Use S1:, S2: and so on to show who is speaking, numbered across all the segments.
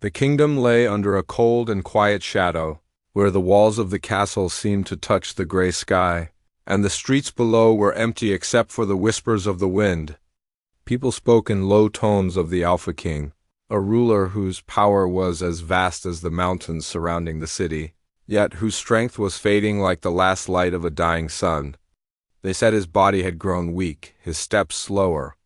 S1: The kingdom lay under a cold and quiet shadow, where the walls of the castle seemed to touch the gray sky, and the streets below were empty except for the whispers of the wind. People spoke in low tones of the Alpha King, a ruler whose power was as vast as the mountains surrounding the city, yet whose strength was fading like the last light of a dying sun. They said his body had grown weak, his steps slower,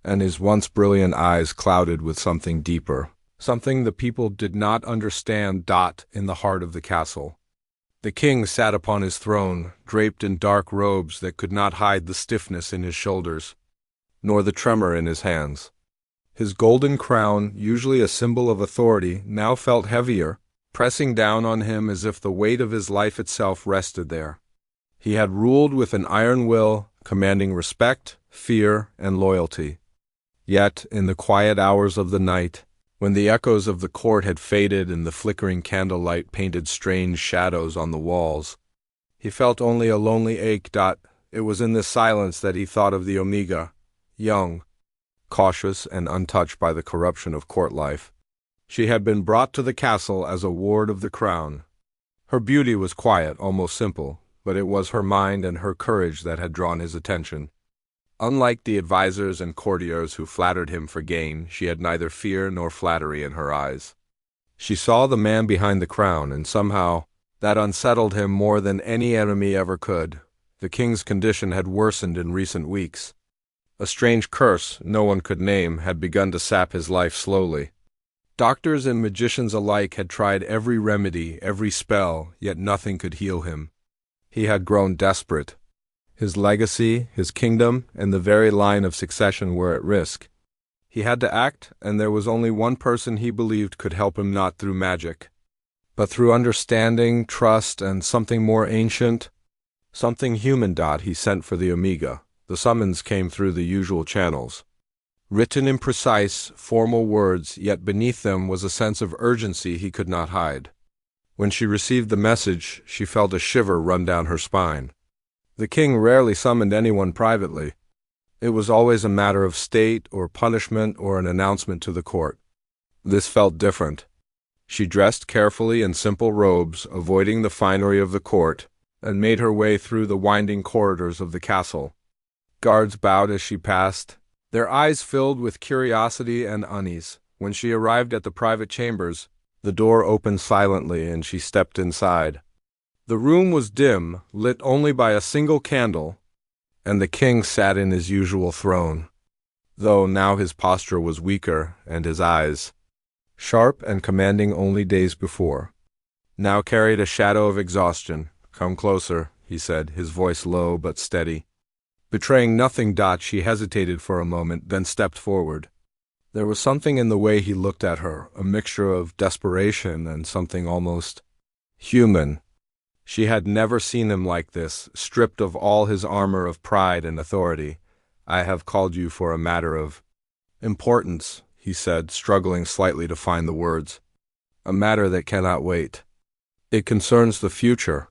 S1: and his once brilliant eyes clouded with something deeper, something the people did not understand. In the heart of the castle, the king sat upon his throne, draped in dark robes that could not hide the stiffness in his shoulders, nor the tremor in his hands. His golden crown, usually a symbol of authority, now felt heavier, pressing down on him as if the weight of his life itself rested there. He had ruled with an iron will, commanding respect, fear, and loyalty. Yet, in the quiet hours of the night, when the echoes of the court had faded and the flickering candlelight painted strange shadows on the walls, he felt only a lonely ache. It was in this silence that he thought of the Omega, young, cautious, and untouched by the corruption of court life. She had been brought to the castle as a ward of the crown. Her beauty was quiet, almost simple, but it was her mind and her courage that had drawn his attention. Unlike the advisors and courtiers who flattered him for gain, she had neither fear nor flattery in her eyes. She saw the man behind the crown, and somehow that unsettled him more than any enemy ever could. The king's condition had worsened in recent weeks. A strange curse, no one could name, had begun to sap his life slowly. Doctors and magicians alike had tried every remedy, every spell, yet nothing could heal him. He had grown desperate. His legacy, his kingdom, and the very line of succession were at risk. He had to act, and there was only one person he believed could help him, not through magic, but through understanding, trust, and something more ancient, something human. He sent for the Omega. The summons came through the usual channels, written in precise, formal words, yet beneath them was a sense of urgency he could not hide. When she received the message, she felt a shiver run down her spine. The king rarely summoned anyone privately. It was always a matter of state or punishment or an announcement to the court. This felt different. She dressed carefully in simple robes, avoiding the finery of the court, and made her way through the winding corridors of the castle. Guards bowed as she passed, their eyes filled with curiosity and unease. When she arrived at the private chambers, the door opened silently and she stepped inside. The room was dim, lit only by a single candle, and the king sat in his usual throne, though now his posture was weaker and his eyes, sharp and commanding only days before, now carried a shadow of exhaustion. "Come closer," he said, his voice low but steady. Betraying nothing. She hesitated for a moment, then stepped forward. There was something in the way he looked at her, a mixture of desperation and something almost human. She had never seen him like this, stripped of all his armor of pride and authority. "I have called you for a matter of importance," he said, struggling slightly to find the words. "A matter that cannot wait. It concerns the future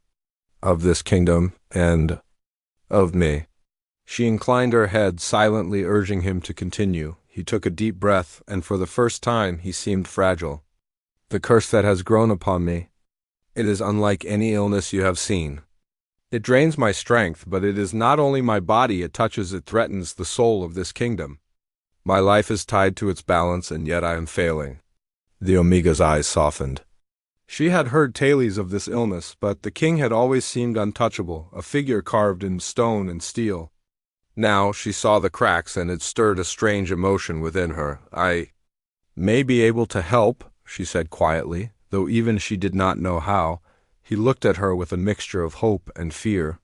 S1: of this kingdom and of me." She inclined her head, silently urging him to continue. He took a deep breath, and for the first time he seemed fragile. "The curse that has grown upon me, it is unlike any illness you have seen. It drains my strength, but it is not only my body it touches, it threatens the soul of this kingdom. My life is tied to its balance, and yet I am failing." The Omega's eyes softened. She had heard tales of this illness, but the king had always seemed untouchable, a figure carved in stone and steel. Now she saw the cracks, and it stirred a strange emotion within her. "I may be able to help," she said quietly, though even she did not know how. He looked at her with a mixture of hope and fear.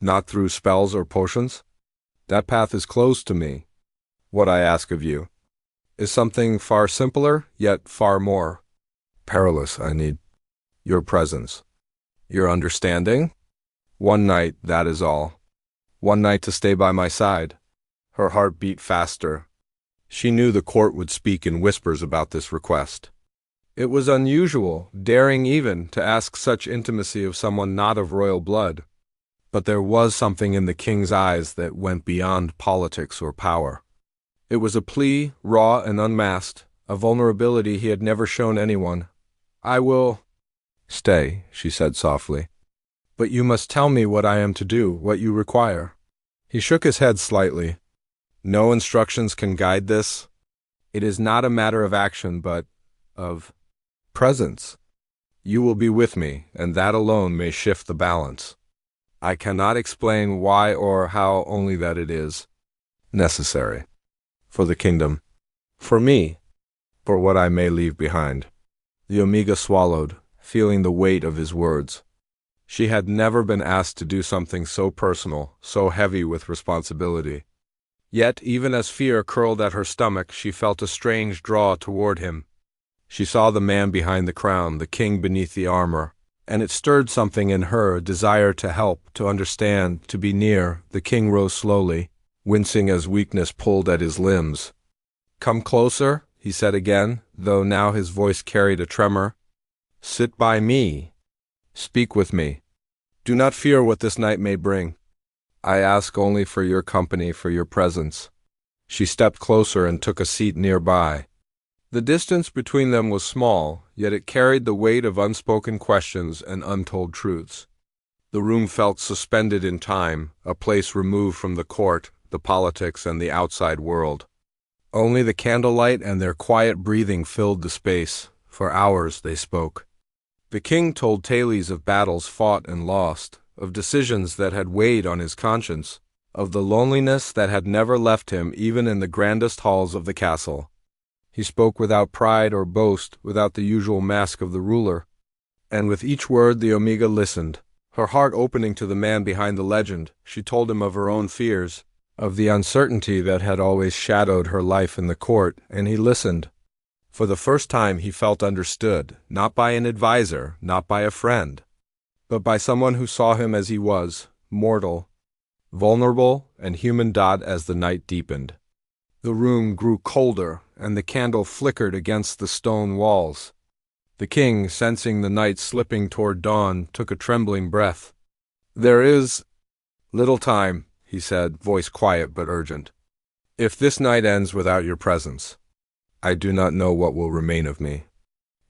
S1: "Not through spells or potions? That path is closed to me. What I ask of you is something far simpler, yet far more perilous. I need your presence, your understanding. One night, that is all. One night to stay by my side." Her heart beat faster. She knew the court would speak in whispers about this request. It was unusual, daring even, to ask such intimacy of someone not of royal blood. But there was something in the king's eyes that went beyond politics or power. It was a plea, raw and unmasked, a vulnerability he had never shown anyone. "I will stay," she said softly. "But you must tell me what I am to do, what you require." He shook his head slightly. "No instructions can guide this. It is not a matter of action, but of presence. You will be with me, and that alone may shift the balance. I cannot explain why or how, only that it is necessary. For the kingdom. For me. For what I may leave behind." The Omega swallowed, feeling the weight of his words. She had never been asked to do something so personal, so heavy with responsibility. Yet, even as fear curled at her stomach, she felt a strange draw toward him. She saw the man behind the crown, the king beneath the armor, and it stirred something in her, a desire to help, to understand, to be near. The king rose slowly, wincing as weakness pulled at his limbs. "Come closer," he said again, though now his voice carried a tremor. "Sit by me. Speak with me. Do not fear what this night may bring. I ask only for your company, for your presence." She stepped closer and took a seat nearby. The distance between them was small, yet it carried the weight of unspoken questions and untold truths. The room felt suspended in time, a place removed from the court, the politics, and the outside world. Only the candlelight and their quiet breathing filled the space. For hours they spoke. The king told tales of battles fought and lost, of decisions that had weighed on his conscience, of the loneliness that had never left him even in the grandest halls of the castle. He spoke without pride or boast, without the usual mask of the ruler. And with each word the Omega listened, her heart opening to the man behind the legend. She told him of her own fears, of the uncertainty that had always shadowed her life in the court, and he listened. For the first time he felt understood, not by an advisor, not by a friend, but by someone who saw him as he was, mortal, vulnerable, and human. As the night deepened, the room grew colder, and the candle flickered against the stone walls. The king, sensing the night slipping toward dawn, took a trembling breath. "There is little time," he said, voice quiet but urgent. "If this night ends without your presence, I do not know what will remain of me.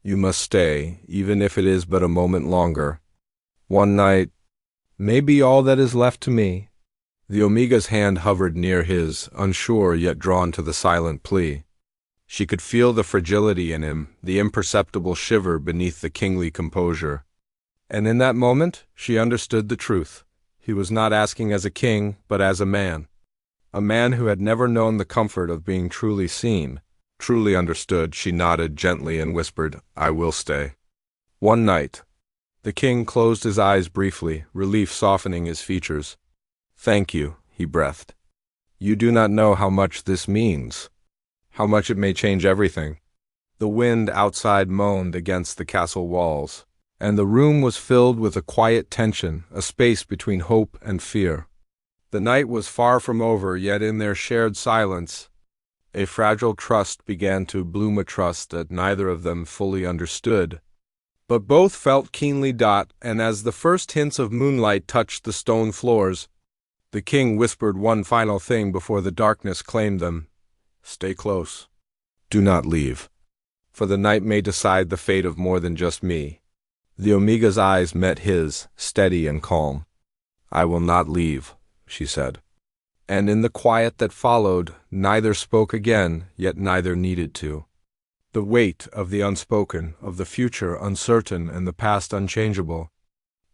S1: You must stay, even if it is but a moment longer. One night may be all that is left to me." The Omega's hand hovered near his, unsure yet drawn to the silent plea. She could feel the fragility in him, the imperceptible shiver beneath the kingly composure. And in that moment, she understood the truth. He was not asking as a king, but as a man who had never known the comfort of being truly seen, truly understood. She nodded gently and whispered, "I will stay." One night. The king closed his eyes briefly, relief softening his features. "Thank you," he breathed. "You do not know how much this means, how much it may change everything." The wind outside moaned against the castle walls, and the room was filled with a quiet tension, a space between hope and fear. The night was far from over, yet in their shared silence, a fragile trust began to bloom, a trust that neither of them fully understood, but both felt keenly. And as the first hints of moonlight touched the stone floors, the king whispered one final thing before the darkness claimed them. "Stay close. Do not leave. For the night may decide the fate of more than just me." The Omega's eyes met his, steady and calm. "I will not leave," she said. And in the quiet that followed, neither spoke again, yet neither needed to. The weight of the unspoken, of the future uncertain and the past unchangeable,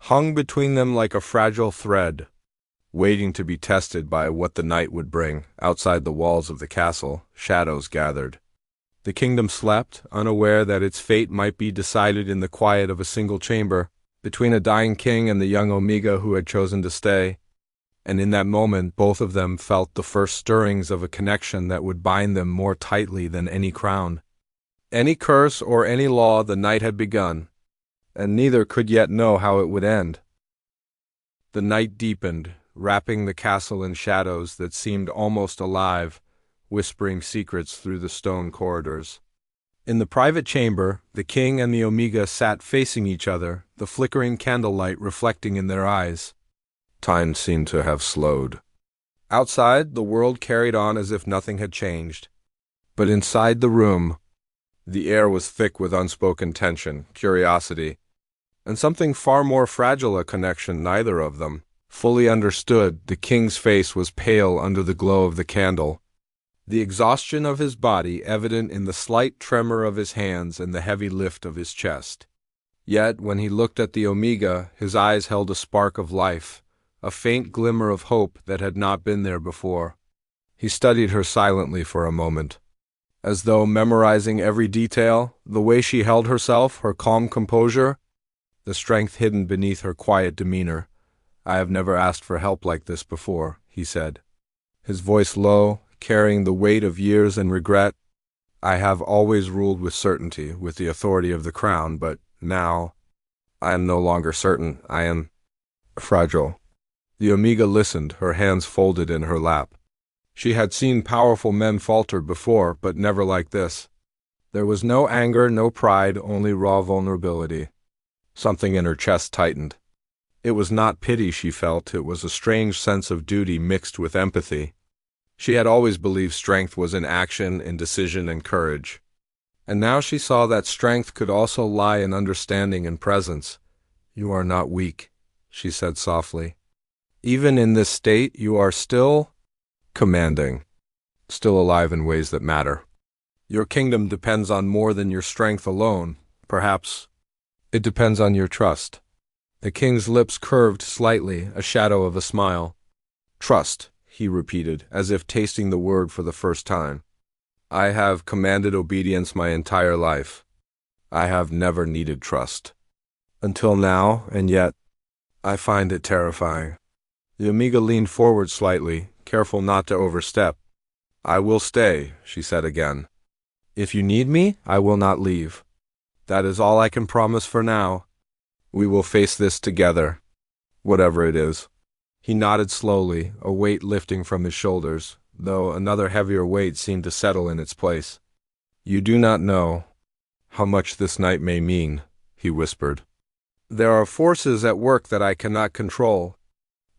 S1: hung between them like a fragile thread, waiting to be tested by what the night would bring. Outside the walls of the castle, shadows gathered. The kingdom slept, unaware that its fate might be decided in the quiet of a single chamber, between a dying king and the young Omega who had chosen to stay. And in that moment both of them felt the first stirrings of a connection that would bind them more tightly than any crown, any curse, or any law. The night had begun, and neither could yet know how it would end. The night deepened, wrapping the castle in shadows that seemed almost alive, whispering secrets through the stone corridors. In the private chamber, the king and the Omega sat facing each other, the flickering candlelight reflecting in their eyes. Time seemed to have slowed. Outside, the world carried on as if nothing had changed. But inside the room, The air was thick with unspoken tension, curiosity, and something far more fragile, a connection neither of them fully understood. The king's face was pale under the glow of the candle, the exhaustion of his body evident in the slight tremor of his hands and the heavy lift of his chest. Yet, when he looked at the Omega, his eyes held a spark of life, a faint glimmer of hope that had not been there before. He studied her silently for a moment, as though memorizing every detail, the way she held herself, her calm composure, the strength hidden beneath her quiet demeanor. "I have never asked for help like this before," he said, his voice low, carrying the weight of years and regret. "I have always ruled with certainty, with the authority of the crown, but now I am no longer certain. I am fragile." The Omega listened, her hands folded in her lap. She had seen powerful men falter before, but never like this. There was no anger, no pride, only raw vulnerability. Something in her chest tightened. It was not pity she felt, it was a strange sense of duty mixed with empathy. She had always believed strength was in action, in decision and courage. And now she saw that strength could also lie in understanding and presence. "You are not weak," she said softly. "Even in this state, you are still commanding, still alive in ways that matter. Your kingdom depends on more than your strength alone. Perhaps it depends on your trust." The king's lips curved slightly, a shadow of a smile. "Trust," he repeated, as if tasting the word for the first time. "I have commanded obedience my entire life. I have never needed trust. Until now, and yet I find it terrifying." The Omega leaned forward slightly, careful not to overstep. "I will stay," she said again. "If you need me, I will not leave. That is all I can promise for now. We will face this together, whatever it is." He nodded slowly, a weight lifting from his shoulders, though another heavier weight seemed to settle in its place. "You do not know how much this night may mean," he whispered. "There are forces at work that I cannot control.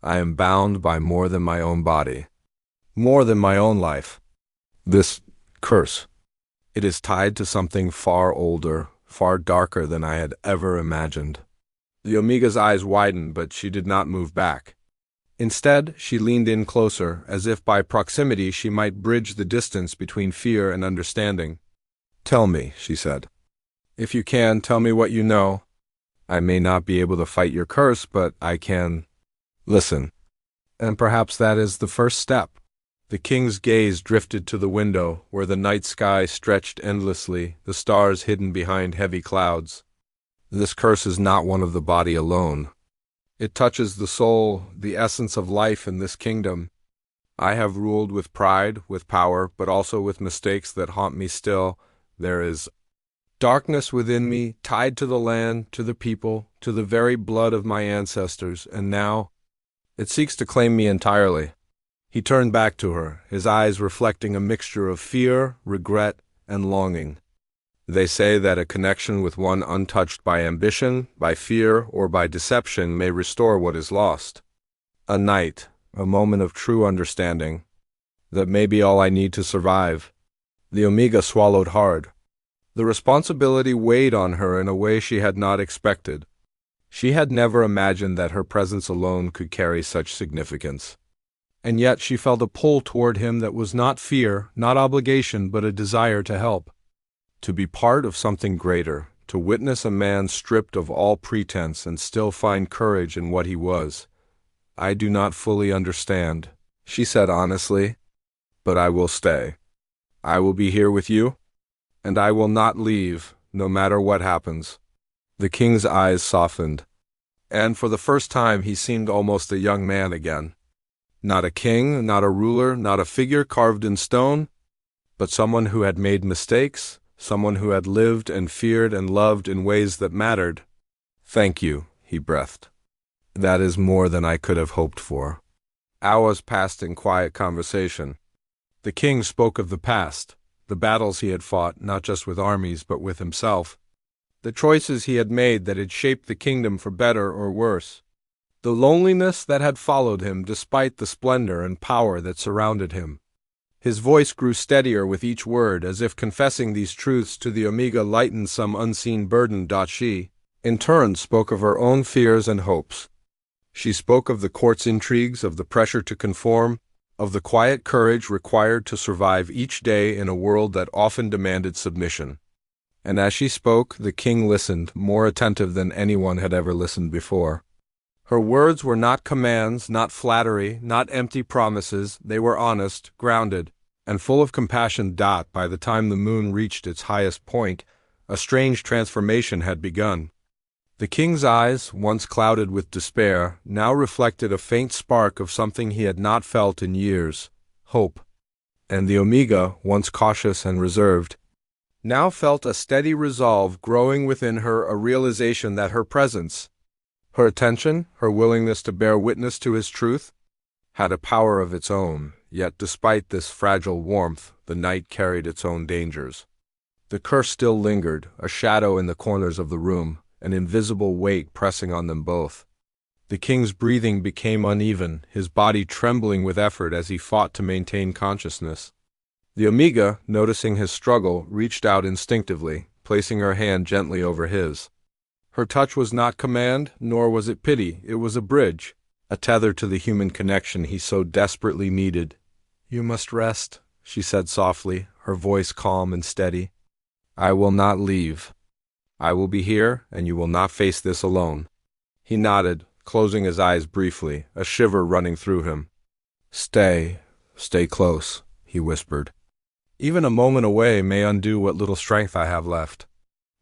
S1: I am bound by more than my own body, more than my own life. This curse, it is tied to something far older, far darker than I had ever imagined." The Omega's eyes widened, but she did not move back. Instead, she leaned in closer, as if by proximity she might bridge the distance between fear and understanding. "Tell me," she said. "If you can, tell me what you know. I may not be able to fight your curse, but I can listen. And perhaps that is the first step." The king's gaze drifted to the window, where the night sky stretched endlessly, the stars hidden behind heavy clouds. "This curse is not one of the body alone. It touches the soul, the essence of life in this kingdom. I have ruled with pride, with power, but also with mistakes that haunt me still. There is darkness within me, tied to the land, to the people, to the very blood of my ancestors, and now it seeks to claim me entirely." He turned back to her, his eyes reflecting a mixture of fear, regret, and longing. They say that a connection with one untouched by ambition, by fear, or by deception may restore what is lost. A night, a moment of true understanding. That may be all I need to survive. The Omega swallowed hard. The responsibility weighed on her in a way she had not expected. She had never imagined that her presence alone could carry such significance. And yet she felt a pull toward him that was not fear, not obligation, but a desire to help. To be part of something greater, to witness a man stripped of all pretense and still find courage in what he was. "I do not fully understand," she said honestly, "but I will stay. I will be here with you, and I will not leave, no matter what happens." The king's eyes softened, and for the first time he seemed almost a young man again. Not a king, not a ruler, not a figure carved in stone, but someone who had made mistakes, someone who had lived and feared and loved in ways that mattered. "Thank you," he breathed. "That is more than I could have hoped for." Hours passed in quiet conversation. The king spoke of the past, the battles he had fought, not just with armies, but with himself, the choices he had made that had shaped the kingdom for better or worse, the loneliness that had followed him despite the splendor and power that surrounded him. His voice grew steadier with each word, as if confessing these truths to the Omega lightened some unseen burden. She, in turn, spoke of her own fears and hopes. She spoke of the court's intrigues, of the pressure to conform, of the quiet courage required to survive each day in a world that often demanded submission. And as she spoke, the king listened, more attentive than anyone had ever listened before. Her words were not commands, not flattery, not empty promises. They were honest, grounded, and full of compassion. By the time the moon reached its highest point, a strange transformation had begun. The king's eyes, once clouded with despair, now reflected a faint spark of something he had not felt in years: hope. And the Omega, once cautious and reserved, now felt a steady resolve growing within her, a realization that her presence, her attention, her willingness to bear witness to his truth, had a power of its own. Yet despite this fragile warmth, the night carried its own dangers. The curse still lingered, a shadow in the corners of the room, an invisible weight pressing on them both. The king's breathing became uneven, his body trembling with effort as he fought to maintain consciousness. The Omega, noticing his struggle, reached out instinctively, placing her hand gently over his. Her touch was not command, nor was it pity. It was a bridge, a tether to the human connection he so desperately needed. "You must rest," she said softly, her voice calm and steady. "I will not leave. I will be here, and you will not face this alone." He nodded, closing his eyes briefly, a shiver running through him. Stay close," he whispered. "Even a moment away may undo what little strength I have left."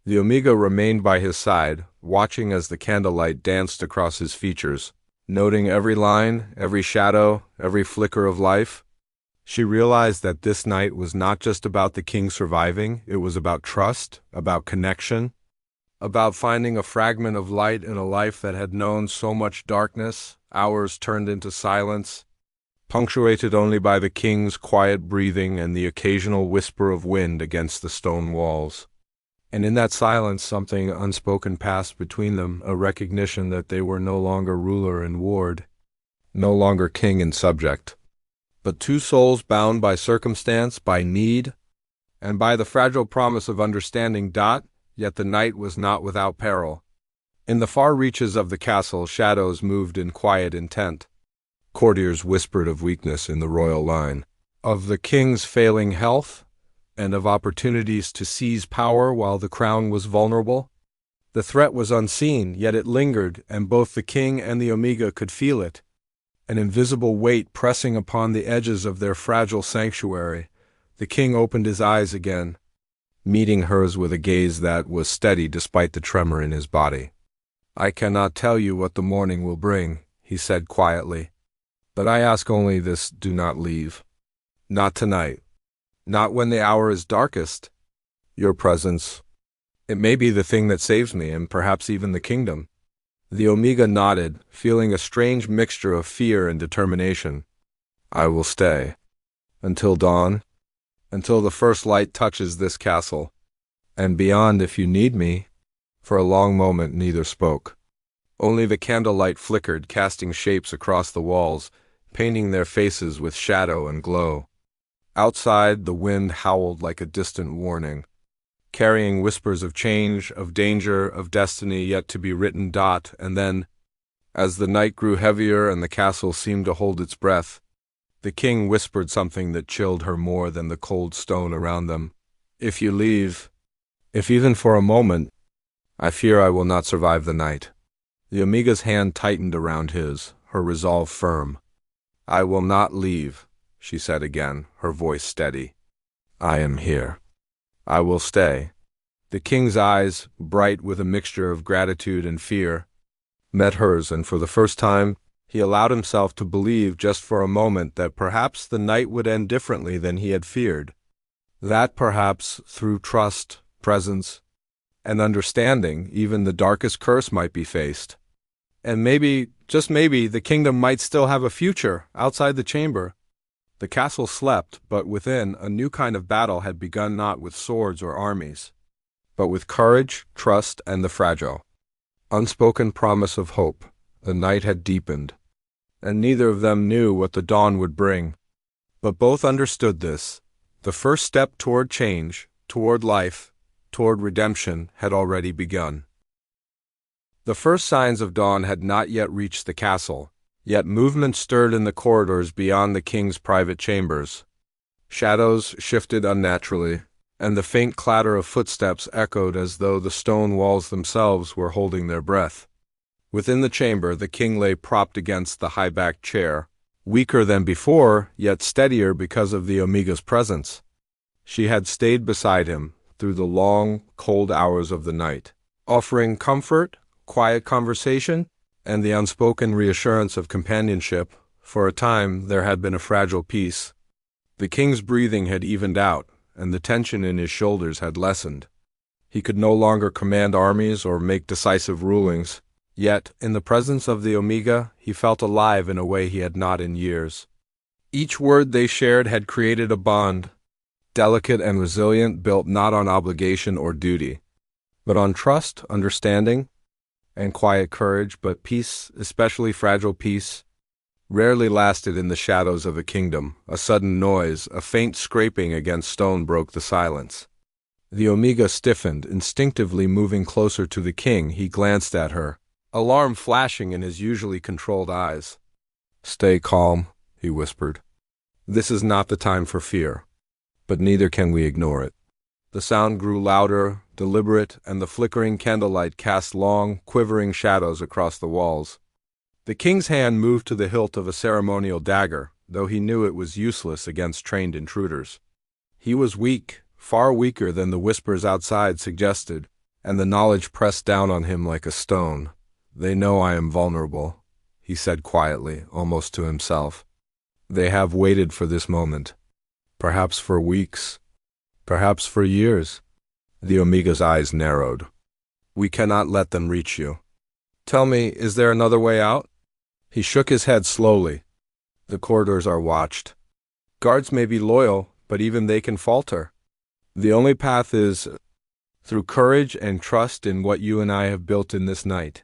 S1: The Omega remained by his side, watching as the candlelight danced across his features, noting every line, every shadow, every flicker of life. She realized that this night was not just about the king surviving, it was about trust, about connection, about finding a fragment of light in a life that had known so much darkness, hours turned into silence, punctuated only by the king's quiet breathing and the occasional whisper of wind against the stone walls. And in that silence something unspoken passed between them, a recognition that they were no longer ruler and ward, no longer king and subject, but two souls bound by circumstance, by need, and by the fragile promise of understanding. Yet the night was not without peril. In the far reaches of the castle, shadows moved in quiet intent. Courtiers whispered of weakness in the royal line, of the king's failing health, and of opportunities to seize power while the crown was vulnerable. The threat was unseen, yet it lingered, and both the king and the Omega could feel it, an invisible weight pressing upon the edges of their fragile sanctuary. The king opened his eyes again, meeting hers with a gaze that was steady despite the tremor in his body. "I cannot tell you what the morning will bring," he said quietly. "But I ask only this: do not leave. Not tonight. Not when the hour is darkest. Your presence, it may be the thing that saves me, and perhaps even the kingdom." The Omega nodded, feeling a strange mixture of fear and determination. "I will stay. Until dawn. Until the first light touches this castle. And beyond if you need me." For a long moment neither spoke. Only the candlelight flickered, casting shapes across the walls, painting their faces with shadow and glow. Outside, the wind howled like a distant warning, carrying whispers of change, of danger, of destiny yet to be written. And then, as the night grew heavier and the castle seemed to hold its breath, the king whispered something that chilled her more than the cold stone around them. "If you leave, if even for a moment, I fear I will not survive the night." The Omega's hand tightened around his, her resolve firm. "I will not leave," she said again, her voice steady. "I am here. I will stay." The king's eyes, bright with a mixture of gratitude and fear, met hers, and for the first time, he allowed himself to believe just for a moment that perhaps the night would end differently than he had feared. That perhaps, through trust, presence, and understanding, even the darkest curse might be faced. And maybe, just maybe, the kingdom might still have a future outside the chamber. The castle slept, but within, a new kind of battle had begun, not with swords or armies, but with courage, trust, and the fragile, unspoken promise of hope. The night had deepened, and neither of them knew what the dawn would bring. But both understood this. The first step toward change, toward life, toward redemption had already begun. The first signs of dawn had not yet reached the castle, yet movement stirred in the corridors beyond the king's private chambers. Shadows shifted unnaturally, and the faint clatter of footsteps echoed as though the stone walls themselves were holding their breath. Within the chamber, the king lay propped against the high-backed chair, weaker than before, yet steadier because of the Omega's presence. She had stayed beside him through the long, cold hours of the night, offering comfort, quiet conversation, and the unspoken reassurance of companionship. For a time there had been a fragile peace. The king's breathing had evened out, and the tension in his shoulders had lessened. He could no longer command armies or make decisive rulings, yet, in the presence of the Omega, he felt alive in a way he had not in years. Each word they shared had created a bond, delicate and resilient, built not on obligation or duty, but on trust, understanding, and quiet courage. But peace, especially fragile peace, rarely lasted in the shadows of a kingdom. A sudden noise, a faint scraping against stone, broke the silence. The Omega stiffened, instinctively moving closer to the king. He glanced at her, alarm flashing in his usually controlled eyes. "Stay calm," he whispered. "This is not the time for fear, but neither can we ignore it." The sound grew louder, deliberate, and the flickering candlelight cast long, quivering shadows across the walls. The king's hand moved to the hilt of a ceremonial dagger, though he knew it was useless against trained intruders. He was weak, far weaker than the whispers outside suggested, and the knowledge pressed down on him like a stone. "They know I am vulnerable," he said quietly, almost to himself. "They have waited for this moment. Perhaps for weeks, perhaps for years." The Omega's eyes narrowed. "We cannot let them reach you. Tell me, is there another way out?" He shook his head slowly. "The corridors are watched. Guards may be loyal, but even they can falter. The only path is through courage and trust in what you and I have built in this night.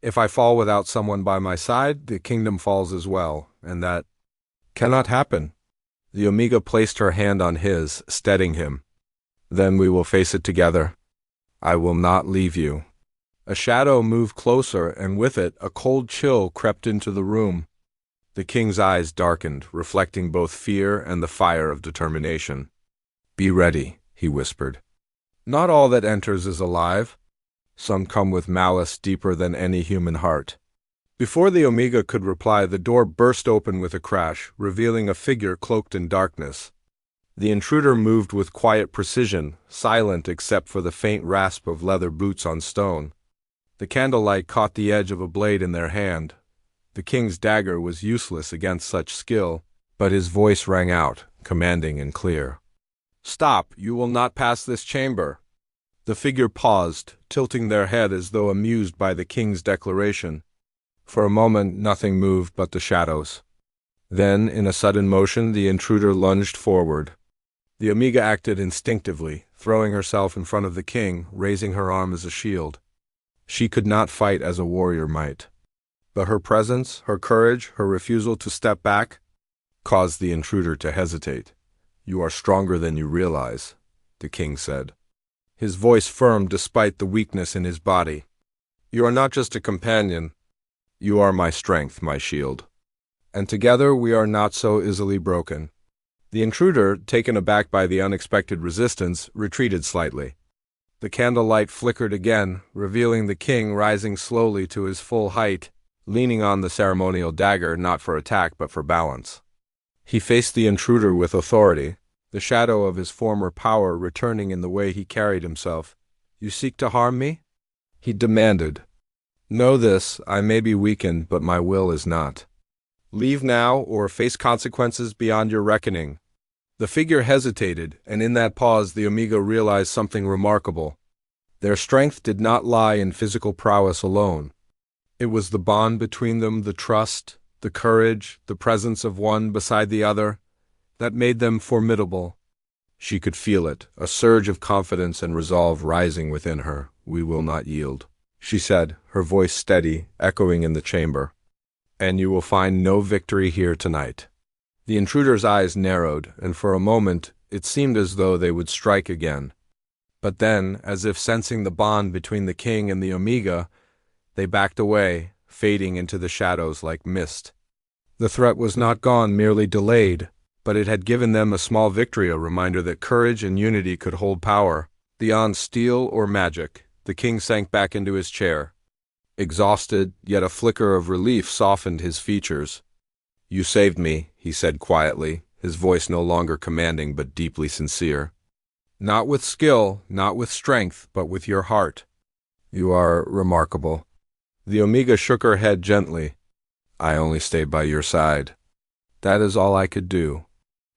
S1: If I fall without someone by my side, the kingdom falls as well, and that cannot happen." The Omega placed her hand on his, steadying him. "Then we will face it together. I will not leave you." A shadow moved closer, and with it a cold chill crept into the room. The king's eyes darkened, reflecting both fear and the fire of determination. "Be ready," he whispered. "Not all that enters is alive. Some come with malice deeper than any human heart." Before the Omega could reply, the door burst open with a crash, revealing a figure cloaked in darkness. The intruder moved with quiet precision, silent except for the faint rasp of leather boots on stone. The candlelight caught the edge of a blade in their hand. The king's dagger was useless against such skill, but his voice rang out, commanding and clear. "Stop! You will not pass this chamber." The figure paused, tilting their head as though amused by the king's declaration. For a moment nothing moved but the shadows. Then, in a sudden motion, the intruder lunged forward. The Omega acted instinctively, throwing herself in front of the king, raising her arm as a shield. She could not fight as a warrior might. But her presence, her courage, her refusal to step back, caused the intruder to hesitate. "You are stronger than you realize," the king said, his voice firm despite the weakness in his body. "You are not just a companion. You are my strength, my shield. And together we are not so easily broken." The intruder, taken aback by the unexpected resistance, retreated slightly. The candlelight flickered again, revealing the king rising slowly to his full height, leaning on the ceremonial dagger not for attack but for balance. He faced the intruder with authority, the shadow of his former power returning in the way he carried himself. "You seek to harm me?" he demanded. "Know this, I may be weakened, but my will is not. Leave now or face consequences beyond your reckoning." The figure hesitated, and in that pause the Omega realized something remarkable. Their strength did not lie in physical prowess alone. It was the bond between them, the trust, the courage, the presence of one beside the other, that made them formidable. She could feel it, a surge of confidence and resolve rising within her. "We will not yield," she said, her voice steady, echoing in the chamber. "And you will find no victory here tonight." The intruder's eyes narrowed, and for a moment it seemed as though they would strike again. But then, as if sensing the bond between the king and the Omega, they backed away, fading into the shadows like mist. The threat was not gone, merely delayed, but it had given them a small victory, a reminder that courage and unity could hold power. Beyond steel or magic, the king sank back into his chair. Exhausted, yet a flicker of relief softened his features. "You saved me," he said quietly, his voice no longer commanding but deeply sincere. "Not with skill, not with strength, but with your heart. You are remarkable." The Omega shook her head gently. "I only stayed by your side. That is all I could do."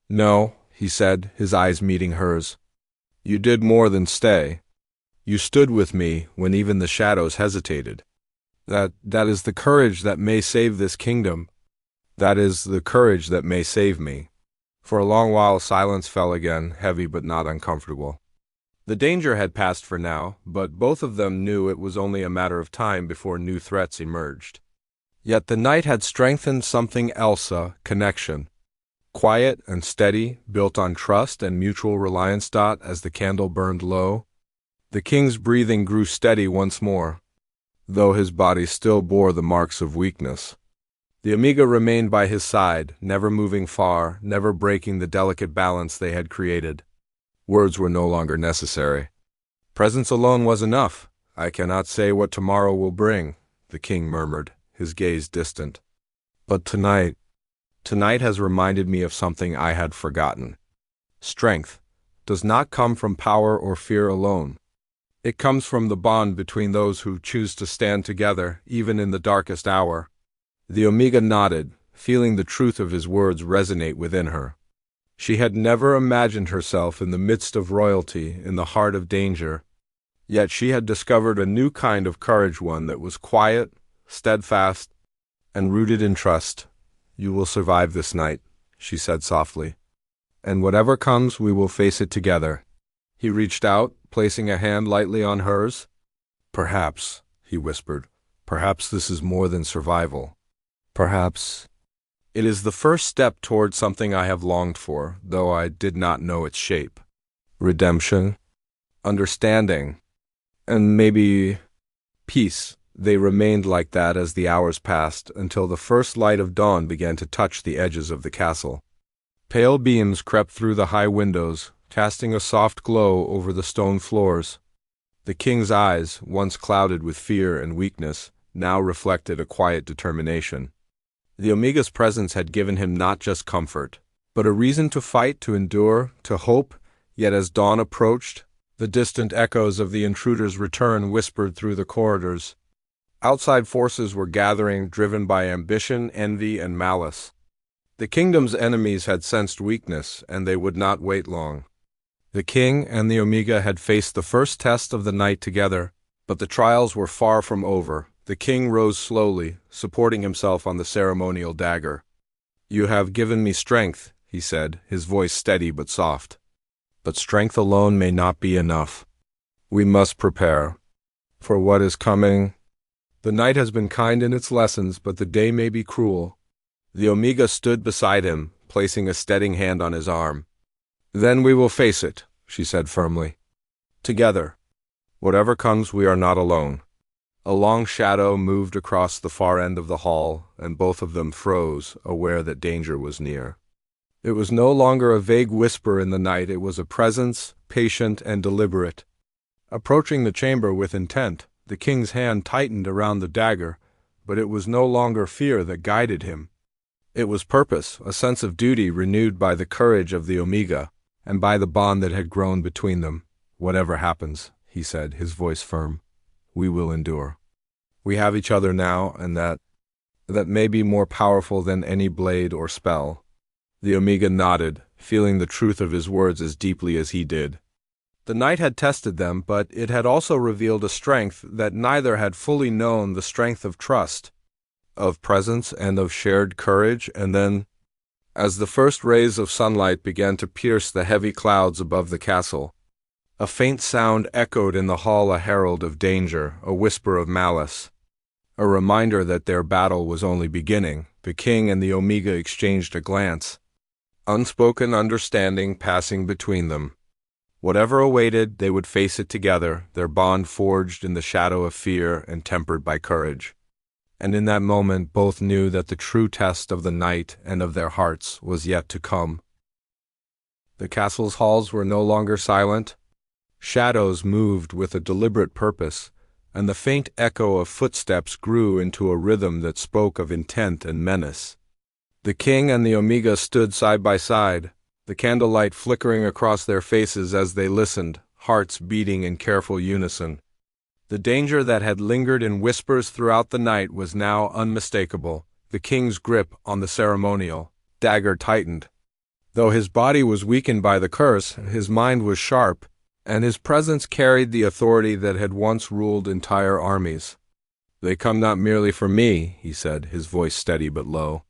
S1: "No," he said, his eyes meeting hers. "You did more than stay. You stood with me when even the shadows hesitated. That is the courage that may save this kingdom. That is the courage that may save me." For a long while silence fell again, heavy but not uncomfortable. The danger had passed for now, but both of them knew it was only a matter of time before new threats emerged. Yet the night had strengthened something else, a connection. Quiet and steady, built on trust and mutual reliance. As the candle burned low, the king's breathing grew steady once more, though his body still bore the marks of weakness. The Omega remained by his side, never moving far, never breaking the delicate balance they had created. Words were no longer necessary. Presence alone was enough. "I cannot say what tomorrow will bring," the king murmured, his gaze distant. "But tonight has reminded me of something I had forgotten. Strength does not come from power or fear alone. It comes from the bond between those who choose to stand together, even in the darkest hour." The Omega nodded, feeling the truth of his words resonate within her. She had never imagined herself in the midst of royalty, in the heart of danger. Yet she had discovered a new kind of courage, one that was quiet, steadfast, and rooted in trust. "You will survive this night," she said softly. "And whatever comes, we will face it together." He reached out, placing a hand lightly on hers. "Perhaps," he whispered, "perhaps this is more than survival. Perhaps it is the first step toward something I have longed for, though I did not know its shape. Redemption, understanding, and maybe peace." They remained like that as the hours passed, until the first light of dawn began to touch the edges of the castle. Pale beams crept through the high windows, casting a soft glow over the stone floors. The king's eyes, once clouded with fear and weakness, now reflected a quiet determination. The Omega's presence had given him not just comfort, but a reason to fight, to endure, to hope. Yet as dawn approached, the distant echoes of the intruder's return whispered through the corridors. Outside forces were gathering, driven by ambition, envy, and malice. The kingdom's enemies had sensed weakness, and they would not wait long. The king and the Omega had faced the first test of the night together, but the trials were far from over. The king rose slowly, supporting himself on the ceremonial dagger. "You have given me strength," he said, his voice steady but soft. "But strength alone may not be enough. We must prepare for what is coming. The night has been kind in its lessons, but the day may be cruel." The Omega stood beside him, placing a steadying hand on his arm. "Then we will face it," she said firmly. "Together. Whatever comes, we are not alone." A long shadow moved across the far end of the hall, and both of them froze, aware that danger was near. It was no longer a vague whisper in the night, it was a presence, patient and deliberate. Approaching the chamber with intent, the king's hand tightened around the dagger, but it was no longer fear that guided him. It was purpose, a sense of duty renewed by the courage of the Omega, and by the bond that had grown between them. "Whatever happens," he said, his voice firm, "we will endure. We have each other now, and that may be more powerful than any blade or spell." The Omega nodded, feeling the truth of his words as deeply as he did. The night had tested them, but it had also revealed a strength that neither had fully known, the strength of trust, of presence, and of shared courage. And then, as the first rays of sunlight began to pierce the heavy clouds above the castle, a faint sound echoed in the hall, a herald of danger, a whisper of malice, a reminder that their battle was only beginning. The king and the Omega exchanged a glance, unspoken understanding passing between them. Whatever awaited, they would face it together, their bond forged in the shadow of fear and tempered by courage. And in that moment both knew that the true test of the night and of their hearts was yet to come. The castle's halls were no longer silent. Shadows moved with a deliberate purpose, and the faint echo of footsteps grew into a rhythm that spoke of intent and menace. The king and the Omega stood side by side, the candlelight flickering across their faces as they listened, hearts beating in careful unison. The danger that had lingered in whispers throughout the night was now unmistakable. The king's grip on the ceremonial dagger tightened. Though his body was weakened by the curse, his mind was sharp, and his presence carried the authority that had once ruled entire armies. "They come not merely for me," he said, his voice steady but low.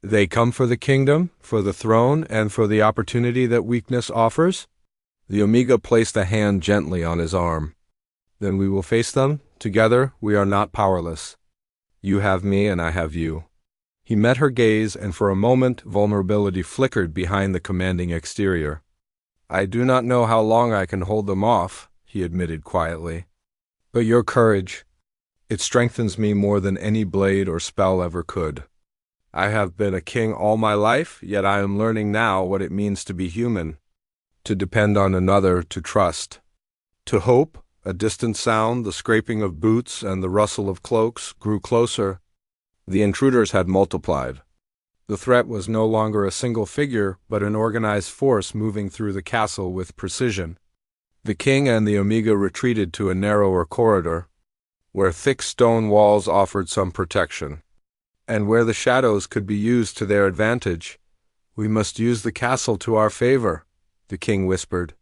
S1: "They come for the kingdom, for the throne, and for the opportunity that weakness offers." The Omega placed a hand gently on his arm. "Then we will face them. Together we are not powerless. You have me and I have you." He met her gaze, and for a moment vulnerability flickered behind the commanding exterior. "I do not know how long I can hold them off," he admitted quietly. "But your courage, it strengthens me more than any blade or spell ever could. I have been a king all my life, yet I am learning now what it means to be human, to depend on another, to trust, to hope." A distant sound, the scraping of boots and the rustle of cloaks, grew closer. The intruders had multiplied. The threat was no longer a single figure, but an organized force moving through the castle with precision. The king and the Omega retreated to a narrower corridor, where thick stone walls offered some protection, and where the shadows could be used to their advantage. "We must use the castle to our favor," the king whispered.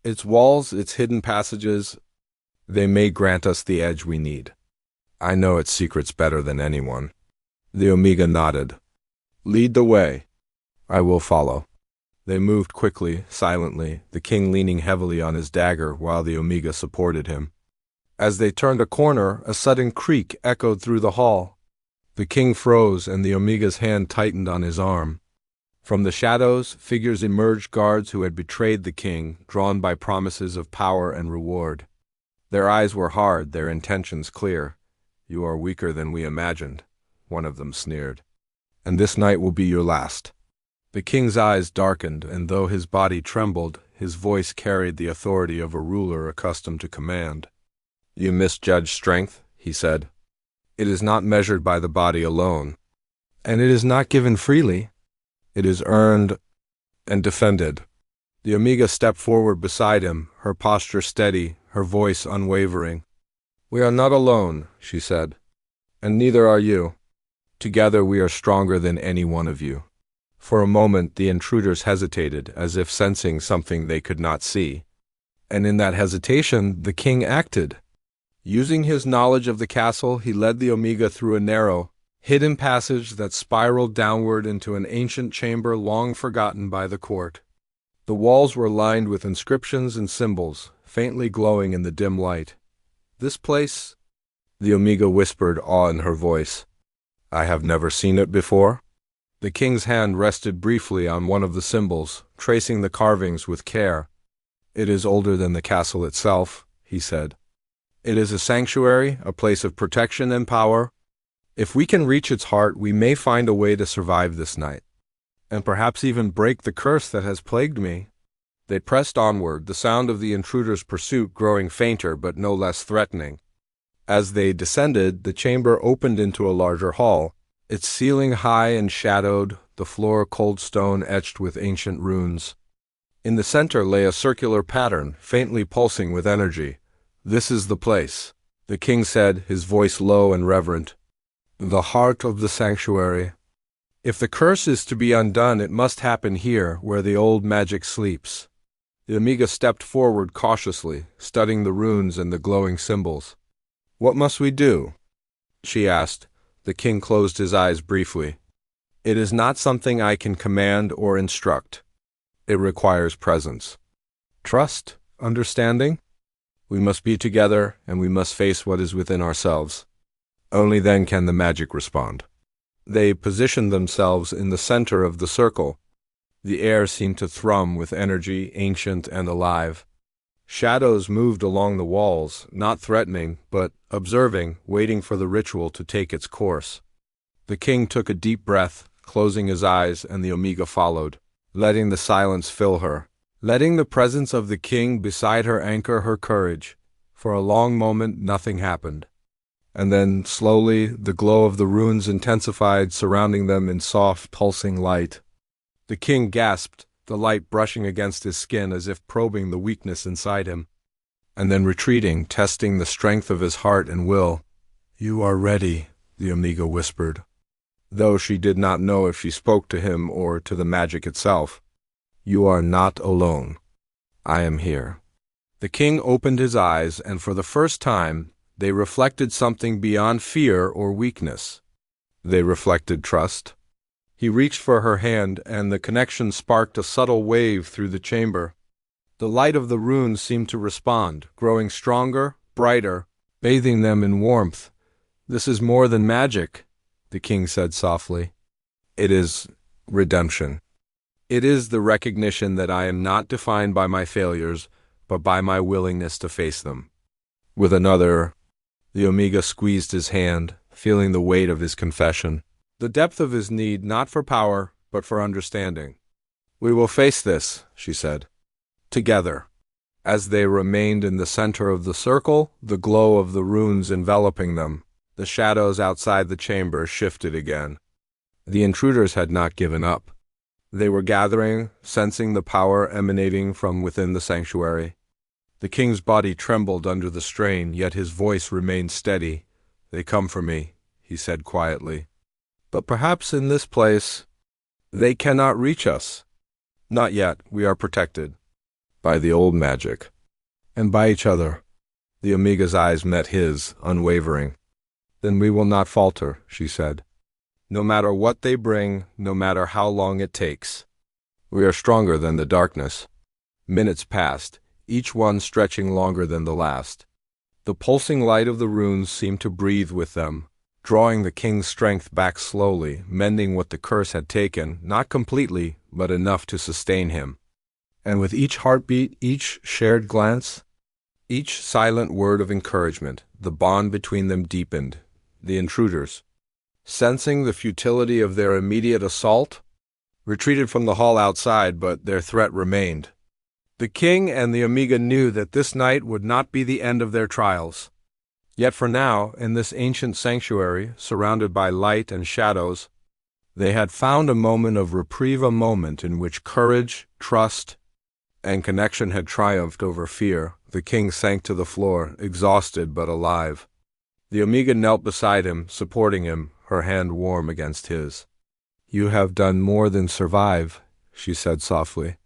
S1: "Its walls, its hidden passages, they may grant us the edge we need. I know its secrets better than anyone." The Omega nodded. "Lead the way. I will follow." They moved quickly, silently, the king leaning heavily on his dagger while the Omega supported him. As they turned a corner, a sudden creak echoed through the hall. The king froze, and the Omega's hand tightened on his arm. From the shadows, figures emerged, guards who had betrayed the king, drawn by promises of power and reward. Their eyes were hard, their intentions clear. "You are weaker than we imagined," one of them sneered. "And this night will be your last." The king's eyes darkened, and though his body trembled, his voice carried the authority of a ruler accustomed to command. "You misjudge strength," he said. "It is not measured by the body alone, and it is not given freely. It is earned and defended." The Omega stepped forward beside him, her posture steady, her voice unwavering. "We are not alone," she said, "and neither are you. Together we are stronger than any one of you." For a moment the intruders hesitated, as if sensing something they could not see. And in that hesitation the king acted. Using his knowledge of the castle, he led the Omega through a narrow, hidden passage that spiraled downward into an ancient chamber long forgotten by the court. The walls were lined with inscriptions and symbols, faintly glowing in the dim light. "This place," the Omega whispered, awe in her voice. "I have never seen it before." The king's hand rested briefly on one of the symbols, tracing the carvings with care. "It is older than the castle itself," he said. "It is a sanctuary, a place of protection and power. If we can reach its heart, we may find a way to survive this night, and perhaps even break the curse that has plagued me." They pressed onward, the sound of the intruder's pursuit growing fainter but no less threatening. As they descended, the chamber opened into a larger hall, its ceiling high and shadowed, the floor cold stone etched with ancient runes. In the center lay a circular pattern, faintly pulsing with energy. "This is the place," the king said, his voice low and reverent. "The heart of the sanctuary. If the curse is to be undone, it must happen here, where the old magic sleeps." The Omega stepped forward cautiously, studying the runes and the glowing symbols. "What must we do?" she asked. The king closed his eyes briefly. "It is not something I can command or instruct. It requires presence. Trust, understanding. We must be together, and we must face what is within ourselves. Only then can the magic respond." They positioned themselves in the center of the circle. The air seemed to thrum with energy, ancient and alive. Shadows moved along the walls, not threatening, but observing, waiting for the ritual to take its course. The king took a deep breath, closing his eyes, and the Omega followed, letting the silence fill her, letting the presence of the king beside her anchor her courage. For a long moment nothing happened. And then, slowly, the glow of the runes intensified, surrounding them in soft, pulsing light. The king gasped, the light brushing against his skin as if probing the weakness inside him, and then retreating, testing the strength of his heart and will. "You are ready," the Omega whispered, though she did not know if she spoke to him or to the magic itself. "You are not alone. I am here." The king opened his eyes, and for the first time, they reflected something beyond fear or weakness. They reflected trust. He reached for her hand, and the connection sparked a subtle wave through the chamber. The light of the runes seemed to respond, growing stronger, brighter, bathing them in warmth. "This is more than magic," the king said softly. "It is redemption. It is the recognition that I am not defined by my failures, but by my willingness to face them." With another, the Omega squeezed his hand, feeling the weight of his confession, the depth of his need not for power, but for understanding. "We will face this," she said, "together." As they remained in the center of the circle, the glow of the runes enveloping them, the shadows outside the chamber shifted again. The intruders had not given up. They were gathering, sensing the power emanating from within the sanctuary. The king's body trembled under the strain, yet his voice remained steady. "They come for me," he said quietly. "But perhaps in this place, they cannot reach us. Not yet. We are protected by the old magic and by each other." The Omega's eyes met his, unwavering. "Then we will not falter," she said. "No matter what they bring, no matter how long it takes. We are stronger than the darkness." Minutes passed, each one stretching longer than the last. The pulsing light of the runes seemed to breathe with them, drawing the king's strength back slowly, mending what the curse had taken, not completely, but enough to sustain him. And with each heartbeat, each shared glance, each silent word of encouragement, the bond between them deepened. The intruders, sensing the futility of their immediate assault, retreated from the hall outside, but their threat remained. The king and the Omega knew that this night would not be the end of their trials. Yet for now, in this ancient sanctuary, surrounded by light and shadows, they had found a moment of reprieve, a moment in which courage, trust, and connection had triumphed over fear. The king sank to the floor, exhausted but alive. The Omega knelt beside him, supporting him, her hand warm against his. "You have done more than survive," she said softly.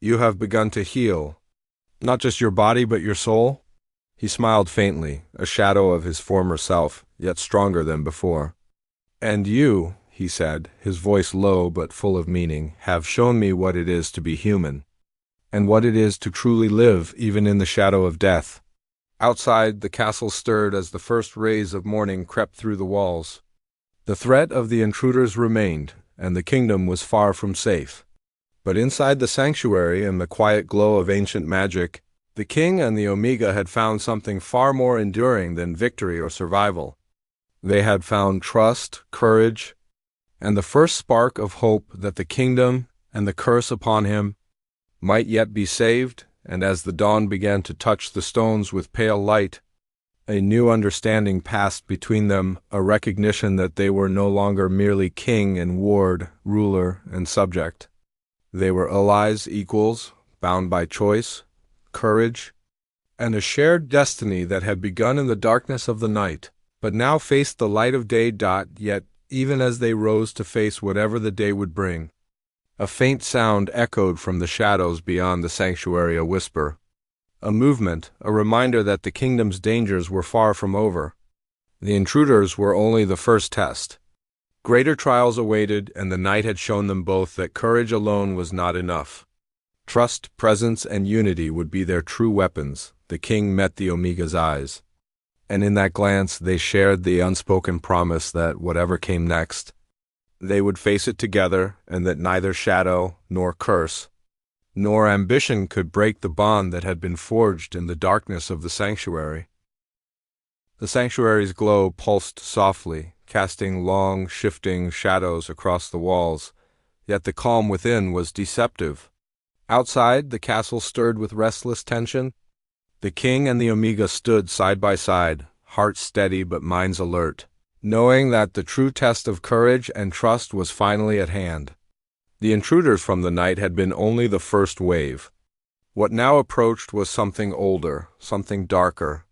S1: "You have begun to heal, not just your body but your soul." He smiled faintly, a shadow of his former self, yet stronger than before. "And you," he said, his voice low but full of meaning, "have shown me what it is to be human, and what it is to truly live even in the shadow of death." Outside, the castle stirred as the first rays of morning crept through the walls. The threat of the intruders remained, and the kingdom was far from safe. But inside the sanctuary, in the quiet glow of ancient magic, the king and the Omega had found something far more enduring than victory or survival. They had found trust, courage, and the first spark of hope that the kingdom and the curse upon him might yet be saved. And as the dawn began to touch the stones with pale light, a new understanding passed between them, a recognition that they were no longer merely king and ward, ruler and subject. They were allies, equals, bound by choice, courage, and a shared destiny that had begun in the darkness of the night, but now faced the light of day. Yet, even as they rose to face whatever the day would bring, a faint sound echoed from the shadows beyond the sanctuary, a whisper, a movement, a reminder that the kingdom's dangers were far from over. The intruders were only the first test. Greater trials awaited, and the night had shown them both that courage alone was not enough. Trust, presence, and unity would be their true weapons. The king met the Omega's eyes, and in that glance they shared the unspoken promise that whatever came next, They would face it together, and that neither shadow, nor curse, nor ambition could break the bond that had been forged in the darkness of the sanctuary. The sanctuary's glow pulsed softly, casting long, shifting shadows across the walls, yet the calm within was deceptive. Outside, the castle stirred with restless tension. The king and the Omega stood side by side, hearts steady but minds alert, knowing that the true test of courage and trust was finally at hand. The intruders from the night had been only the first wave. What now approached was something older, something darker,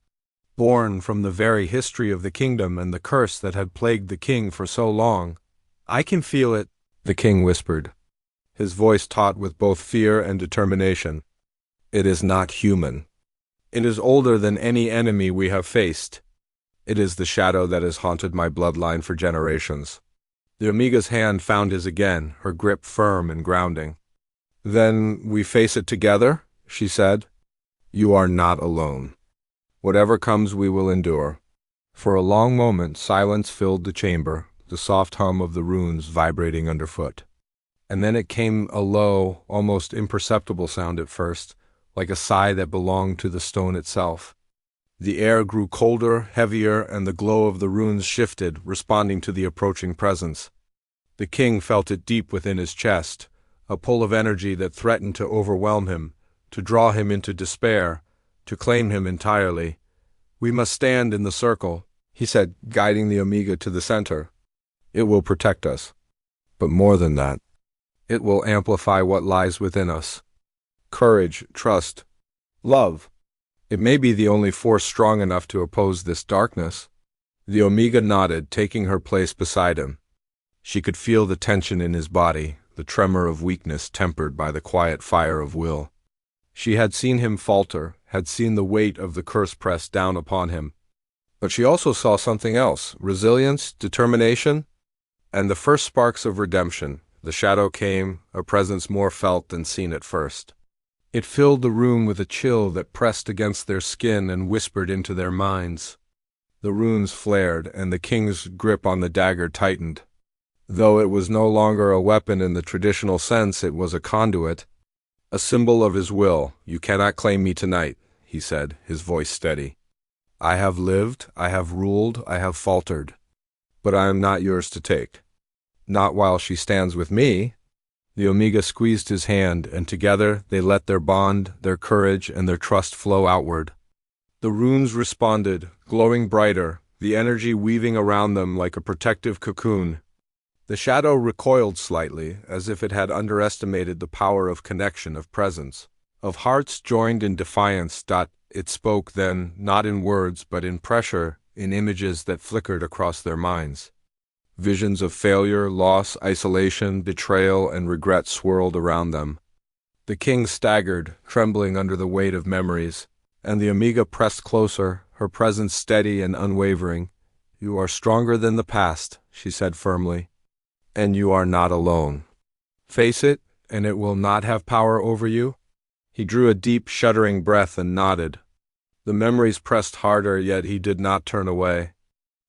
S1: born from the very history of the kingdom and the curse that had plagued the king for so long. "I can feel it," the king whispered, his voice taut with both fear and determination. "It is not human. It is older than any enemy we have faced. It is the shadow that has haunted my bloodline for generations." The Omega's hand found his again, her grip firm and grounding. "Then we face it together," she said. "You are not alone. Whatever comes we will endure." For a long moment silence filled the chamber, the soft hum of the runes vibrating underfoot. And then it came, a low, almost imperceptible sound at first, like a sigh that belonged to the stone itself. The air grew colder, heavier, and the glow of the runes shifted, responding to the approaching presence. The king felt it deep within his chest, a pull of energy that threatened to overwhelm him, to draw him into despair, to claim him entirely. "We must stand in the circle," he said, guiding the Omega to the center. "It will protect us. But more than that, it will amplify what lies within us. Courage, trust, love. It may be the only force strong enough to oppose this darkness." The Omega nodded, taking her place beside him. She could feel the tension in his body, the tremor of weakness tempered by the quiet fire of will. She had seen him falter, had seen the weight of the curse press down upon him. But she also saw something else, resilience, determination, and the first sparks of redemption. The shadow came, a presence more felt than seen at first. It filled the room with a chill that pressed against their skin and whispered into their minds. The runes flared, and the king's grip on the dagger tightened. Though it was no longer a weapon in the traditional sense, it was a conduit, a symbol of his will. "You cannot claim me tonight," he said, his voice steady. "I have lived, I have ruled, I have faltered. But I am not yours to take. Not while she stands with me." The Omega squeezed his hand, and together they let their bond, their courage, and their trust flow outward. The runes responded, glowing brighter, the energy weaving around them like a protective cocoon. The shadow recoiled slightly, as if it had underestimated the power of connection, of presence, of hearts joined in defiance. It spoke then, not in words, but in pressure, in images that flickered across their minds. Visions of failure, loss, isolation, betrayal, and regret swirled around them. The king staggered, trembling under the weight of memories, and the Omega pressed closer, her presence steady and unwavering. "You are stronger than the past," she said firmly. "And you are not alone. Face it, and it will not have power over you." He drew a deep, shuddering breath and nodded. The memories pressed harder, yet he did not turn away.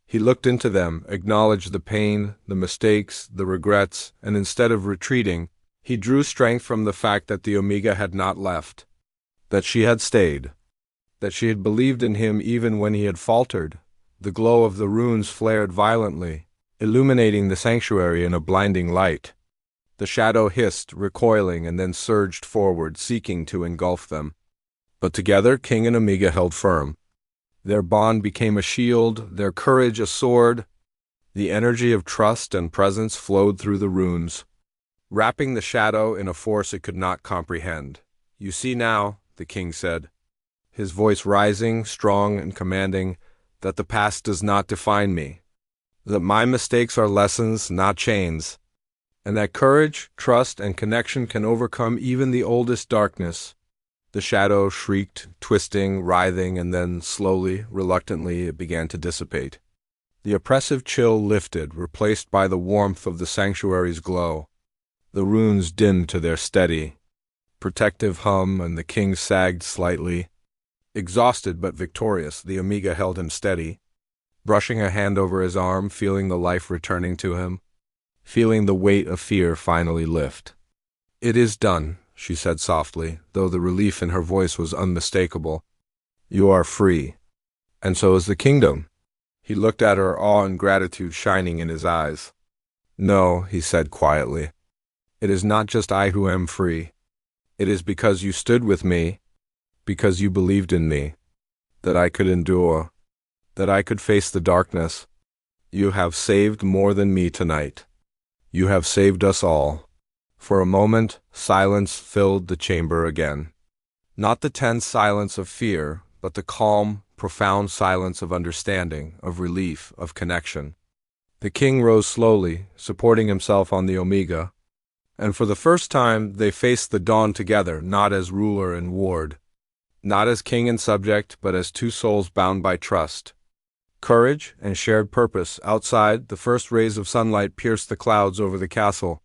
S1: He looked into them, acknowledged the pain, the mistakes, the regrets, and instead of retreating, he drew strength from the fact that the Omega had not left, that she had stayed, that she had believed in him even when he had faltered. The glow of the runes flared violently, illuminating the sanctuary in a blinding light. The shadow hissed, recoiling, and then surged forward, seeking to engulf them. But together, king and Omega held firm. Their bond became a shield, their courage a sword. The energy of trust and presence flowed through the runes, wrapping the shadow in a force it could not comprehend. "You see now," the king said, his voice rising, strong and commanding, "that the past does not define me, that my mistakes are lessons, not chains, and that courage, trust, and connection can overcome even the oldest darkness." The shadow shrieked, twisting, writhing, and then, slowly, reluctantly, it began to dissipate. The oppressive chill lifted, replaced by the warmth of the sanctuary's glow. The runes dimmed to their steady, protective hum, and the king sagged slightly. Exhausted but victorious, the Omega held him steady, brushing a hand over his arm, feeling the life returning to him. feeling the weight of fear finally lift. "It is done," she said softly, though the relief in her voice was unmistakable. "You are free. And so is the kingdom." He looked at her, awe and gratitude shining in his eyes. "No," he said quietly. "It is not just I who am free. It is because you stood with me, because you believed in me, that I could endure, that I could face the darkness. You have saved more than me tonight. You have saved us all." For a moment, silence filled the chamber again. Not the tense silence of fear, but the calm, profound silence of understanding, of relief, of connection. The king rose slowly, supporting himself on the Omega, and for the first time they faced the dawn together, not as ruler and ward, not as king and subject, but as two souls bound by trust, courage, and shared purpose. Outside, the first rays of sunlight pierced the clouds over the castle.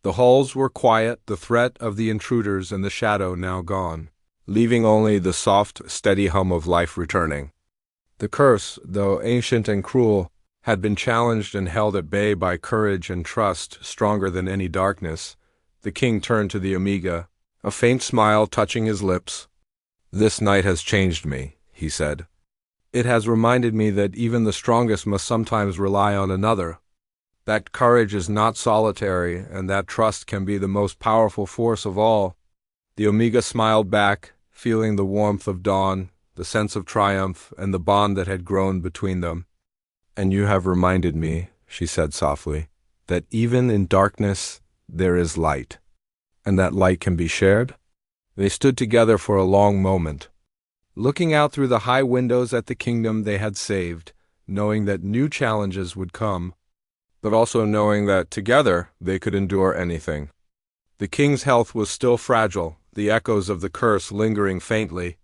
S1: The halls were quiet, the threat of the intruders and the shadow now gone, leaving only the soft, steady hum of life returning. The curse, though ancient and cruel, had been challenged and held at bay by courage and trust stronger than any darkness. The king turned to the Omega, a faint smile touching his lips. "This night has changed me," he said. "It has reminded me that even the strongest must sometimes rely on another, that courage is not solitary, and that trust can be the most powerful force of all." The Omega smiled back, feeling the warmth of dawn, the sense of triumph, and the bond that had grown between them. "And you have reminded me," she said softly, "that even in darkness there is light, and that light can be shared." They stood together for a long moment, looking out through the high windows at the kingdom they had saved, knowing that new challenges would come, but also knowing that together they could endure anything. The king's health was still fragile, the echoes of the curse lingering faintly,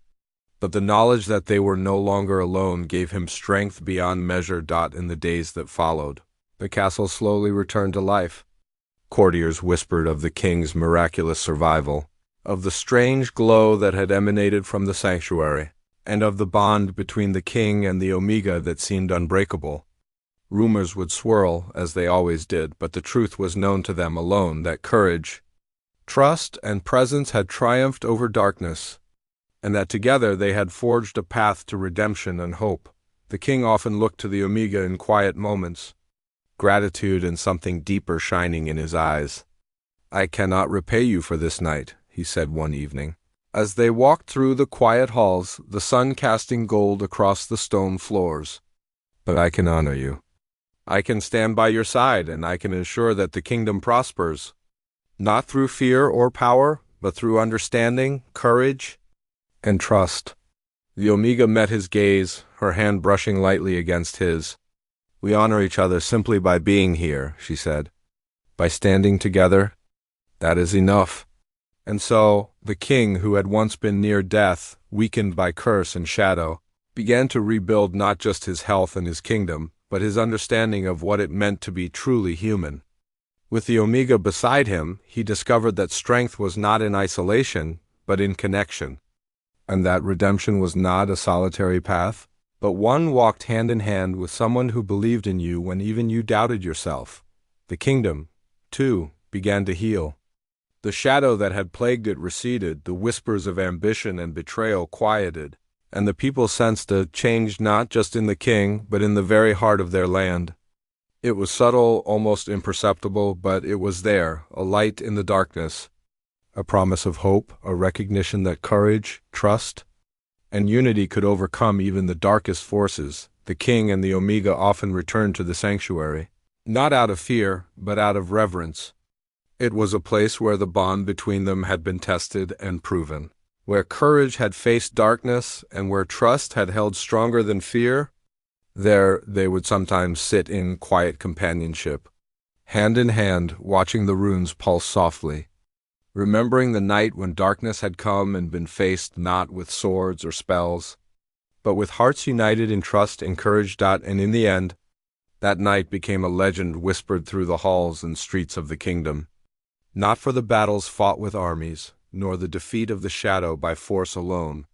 S1: but the knowledge that they were no longer alone gave him strength beyond measure. In the days that followed, the castle slowly returned to life. Courtiers whispered of the king's miraculous survival, of the strange glow that had emanated from the sanctuary, and of the bond between the king and the Omega that seemed unbreakable. Rumors would swirl, as they always did, but the truth was known to them alone, that courage, trust, and presence had triumphed over darkness, and that together they had forged a path to redemption and hope. The king often looked to the Omega in quiet moments, gratitude and something deeper shining in his eyes. "I cannot repay you for this night," he said one evening, as they walked through the quiet halls, the sun casting gold across the stone floors. "But I can honor you. I can stand by your side, and I can ensure that the kingdom prospers, not through fear or power, but through understanding, courage, and trust." The Omega met his gaze, her hand brushing lightly against his. "We honor each other simply by being here," she said. "By standing together, that is enough." And so, the king, who had once been near death, weakened by curse and shadow, began to rebuild not just his health and his kingdom, but his understanding of what it meant to be truly human. With the Omega beside him, he discovered that strength was not in isolation, but in connection, and that redemption was not a solitary path, but one walked hand in hand with someone who believed in you when even you doubted yourself. The kingdom, too, began to heal. The shadow that had plagued it receded, the whispers of ambition and betrayal quieted, and the people sensed a change not just in the king, but in the very heart of their land. It was subtle, almost imperceptible, but it was there, a light in the darkness, a promise of hope, a recognition that courage, trust, and unity could overcome even the darkest forces. The king and the Omega often returned to the sanctuary, not out of fear, but out of reverence. It was a place where the bond between them had been tested and proven, where courage had faced darkness, and where trust had held stronger than fear. There they would sometimes sit in quiet companionship, hand in hand, watching the runes pulse softly, remembering the night when darkness had come and been faced not with swords or spells, but with hearts united in trust and courage. And in the end, that night became a legend whispered through the halls and streets of the kingdom, not for the battles fought with armies, nor the defeat of the shadow by force alone,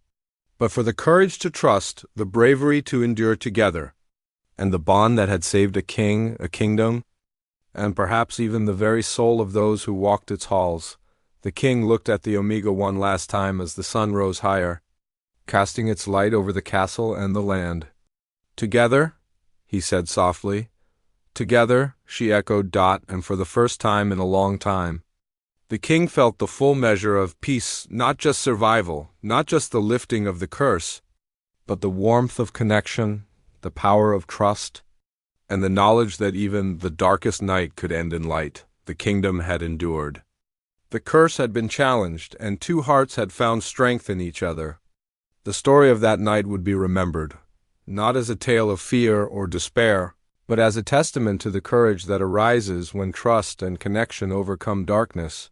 S1: but for the courage to trust, the bravery to endure together, and the bond that had saved a king, a kingdom, and perhaps even the very soul of those who walked its halls. The king looked at the Omega one last time as the sun rose higher, casting its light over the castle and the land. "Together?" he said softly. "Together," she echoed, and for the first time in a long time. The king felt the full measure of peace, not just survival, not just the lifting of the curse, but the warmth of connection, the power of trust, and the knowledge that even the darkest night could end in light. The kingdom had endured. The curse had been challenged, and two hearts had found strength in each other. The story of that night would be remembered, not as a tale of fear or despair, but as a testament to the courage that arises when trust and connection overcome darkness.